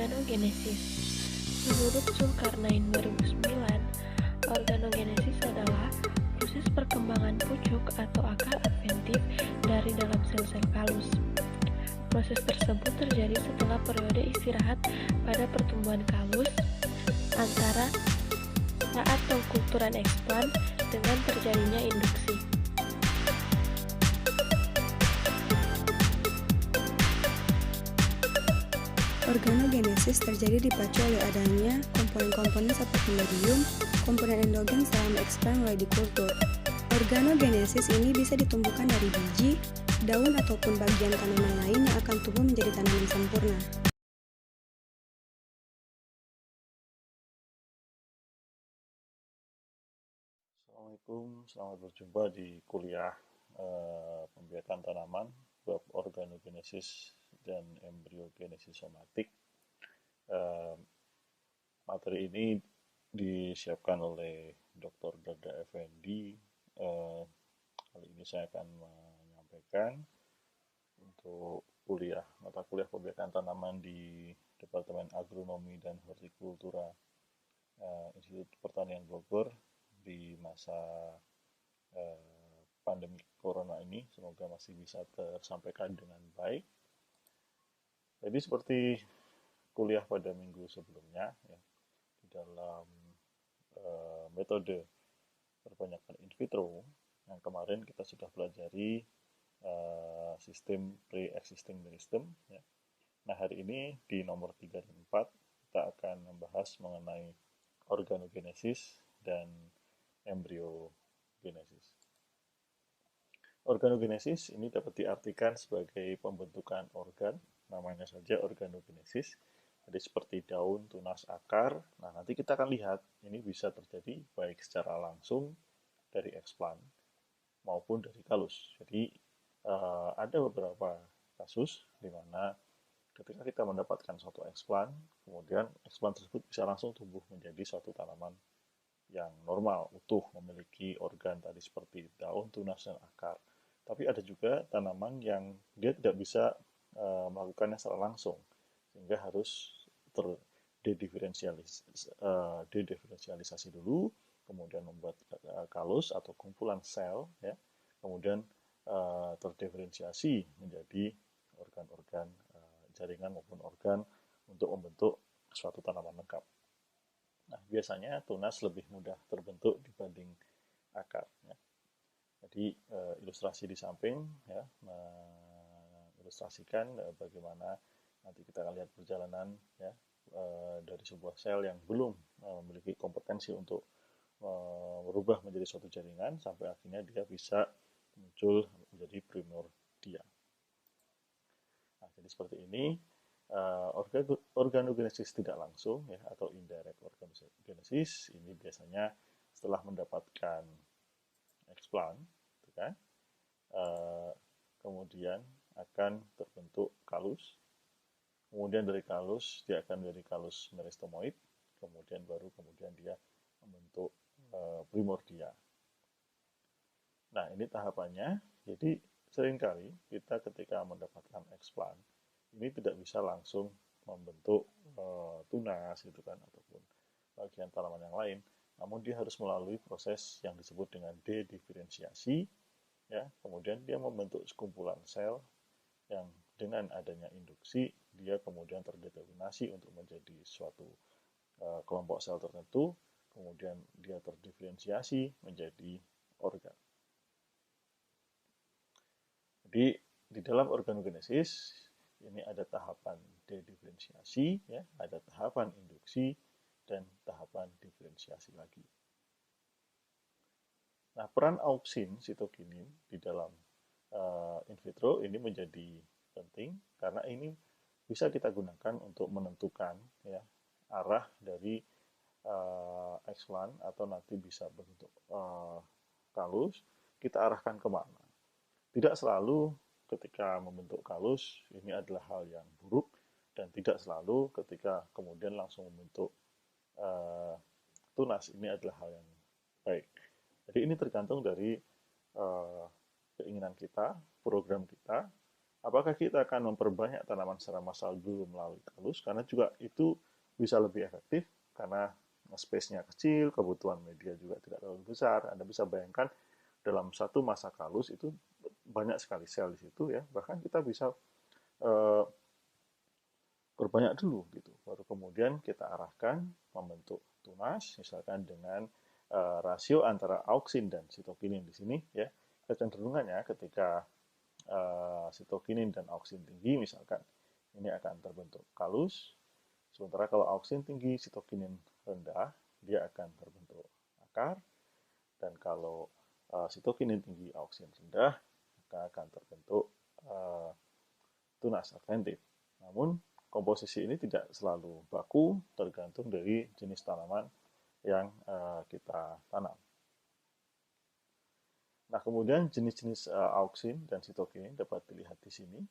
Organogenesis. Menurut Zulkarnain 2009, organogenesis adalah proses perkembangan pucuk atau akar adventif dari dalam sel-sel kalus. Proses tersebut terjadi setelah periode istirahat pada pertumbuhan kalus antara saat pengkulturan eksplan dengan terjadinya induksi. Organogenesis terjadi dipacu oleh adanya komponen-komponen seperti medium, komponen endogen selama eksplan mulai dikultur. Organogenesis ini bisa ditumbuhkan dari biji, daun ataupun bagian tanaman lain yang akan tumbuh menjadi tanaman sempurna. Assalamualaikum, selamat berjumpa di kuliah pembiakan tanaman bab organogenesis dan embriogenesis somatik. Materi ini disiapkan oleh Dr. Dada Effendi. Kali ini saya akan menyampaikan untuk mata kuliah pembiakan tanaman di Departemen Agronomi dan Hortikultura Institut Pertanian Bogor di masa pandemi corona ini. Semoga masih bisa tersampaikan dengan baik. Jadi seperti kuliah pada minggu sebelumnya, ya, di dalam metode perbanyakan in vitro yang kemarin kita sudah pelajari sistem pre-existing meristem, ya. Nah, hari ini di nomor 3 dan 4 kita akan membahas mengenai organogenesis dan embriogenesis. Organogenesis ini dapat diartikan sebagai pembentukan organ, namanya saja organogenesis. Jadi seperti daun, tunas, akar. Nah, nanti kita akan lihat ini bisa terjadi baik secara langsung dari eksplan maupun dari kalus. Jadi ada beberapa kasus di mana ketika kita mendapatkan suatu eksplan, kemudian eksplan tersebut bisa langsung tumbuh menjadi suatu tanaman yang normal, utuh, memiliki organ tadi seperti daun, tunas, dan akar. Tapi ada juga tanaman yang dia tidak bisa melakukannya secara langsung, sehingga harus dediferensialisasi dulu, kemudian membuat kalus atau kumpulan sel, ya, kemudian terdiferensiasi menjadi organ-organ jaringan maupun organ untuk membentuk suatu tanaman lengkap. Nah, biasanya tunas lebih mudah terbentuk dibanding akar, ya. Jadi ilustrasi di samping, ya, mengilustrasikan bagaimana nanti kita akan lihat perjalanan, ya, dari sebuah sel yang belum memiliki kompetensi untuk merubah menjadi suatu jaringan sampai akhirnya dia bisa muncul menjadi primordia. Nah, jadi seperti ini. Organogenesis tidak langsung, ya, atau indirect organogenesis ini biasanya setelah mendapatkan eksplan, gitu kan, kemudian akan terbentuk kalus, kemudian dari kalus dia akan menjadi kalus meristomoid, kemudian dia membentuk primordia. Nah, ini tahapannya. Jadi seringkali kita ketika mendapatkan eksplan ini tidak bisa langsung membentuk tunas, gitu kan, ataupun bagian tanaman yang lain. Namun dia harus melalui proses yang disebut dengan dediferensiasi, ya. Kemudian dia membentuk sekumpulan sel yang dengan adanya induksi dia kemudian terdeterminasi untuk menjadi suatu kelompok sel tertentu, kemudian dia terdiferensiasi menjadi organ. Jadi di dalam organogenesis ini ada tahapan dediferensiasi, ya, ada tahapan induksi, dan tahapan diferensiasi lagi. Nah, peran auksin sitokinin di dalam in vitro ini menjadi penting karena ini bisa kita gunakan untuk menentukan, ya, arah dari eksplan atau nanti bisa bentuk kalus, kita arahkan kemana. Tidak selalu ketika membentuk kalus ini adalah hal yang buruk, dan tidak selalu ketika kemudian langsung membentuk tunas ini adalah hal yang baik. Jadi ini tergantung dari keinginan kita, program kita, Apakah kita akan memperbanyak tanaman secara massal dulu melalui kalus? Karena juga itu bisa lebih efektif karena space-nya kecil, kebutuhan media juga tidak terlalu besar. Anda bisa bayangkan dalam satu masa kalus itu banyak sekali sel di situ ya. Bahkan kita bisa berbanyak dulu gitu. Baru kemudian kita arahkan membentuk tunas, misalkan dengan rasio antara auksin dan sitokinin di sini ya. Kecenderungannya ketika sitokinin dan auksin tinggi misalkan ini akan terbentuk kalus, sementara kalau auksin tinggi sitokinin rendah dia akan terbentuk akar, dan kalau sitokinin tinggi auksin rendah maka akan terbentuk tunas adventif. Namun komposisi ini tidak selalu baku, tergantung dari jenis tanaman yang kita tanam. Nah, kemudian jenis-jenis auksin dan sitokinin dapat dilihat di sini,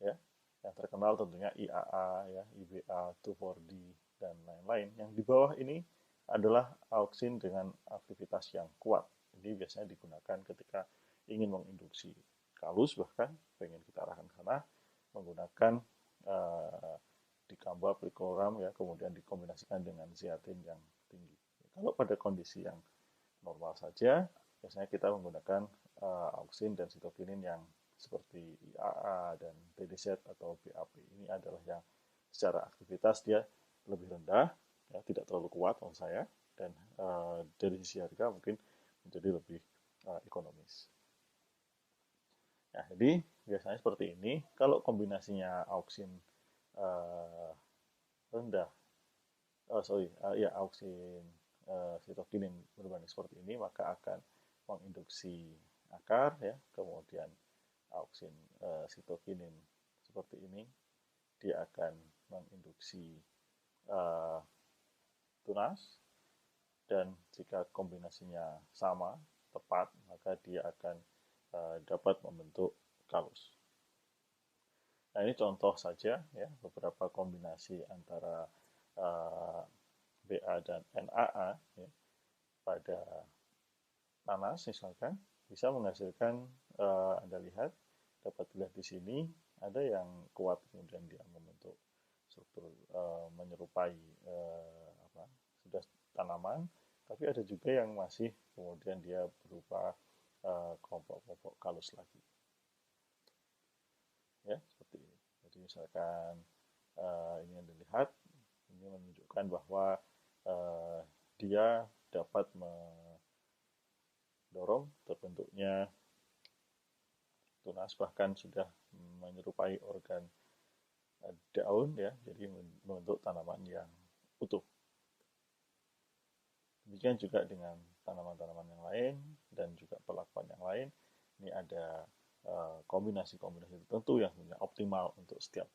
ya. Yang terkenal tentunya IAA, ya, IBA, 2,4-D, dan lain-lain. Yang di bawah ini adalah auksin dengan aktivitas yang kuat. Jadi biasanya digunakan ketika ingin menginduksi kalus, bahkan pengen kita arahkan ke sana, menggunakan dikamba prikoram, ya, kemudian dikombinasikan dengan zeatin yang tinggi. Kalau pada kondisi yang normal saja, biasanya kita menggunakan auksin dan sitokinin yang seperti IAA dan TDZ atau BAP. Ini adalah yang secara aktivitas dia lebih rendah, ya, tidak terlalu kuat menurut saya, dan dari sisi harga mungkin menjadi lebih ekonomis. Nah, jadi biasanya seperti ini. Kalau kombinasinya auksin rendah, auksin sitokinin berbanding seperti ini, maka akan menginduksi akar, ya, kemudian auksin sitokinin seperti ini, dia akan menginduksi tunas, dan jika kombinasinya sama, tepat, maka dia akan dapat membentuk kalus. Nah, ini contoh saja, ya, beberapa kombinasi antara BA dan NAA, ya, pada nanas misalkan bisa menghasilkan Anda lihat, dapat dilihat di sini ada yang kuat kemudian dia membentuk struktur menyerupai sudah tanaman, tapi ada juga yang masih kemudian dia berupa kelompok-kelompok kalus lagi, ya, seperti ini. Jadi misalkan ini Anda lihat, ini menunjukkan bahwa dia dapat mendorong terbentuknya tunas, bahkan sudah menyerupai organ daun, ya, jadi membentuk tanaman yang utuh. Demikian juga dengan tanaman-tanaman yang lain dan juga perlakuan yang lain. Ini ada kombinasi-kombinasi tertentu yang optimal untuk setiap.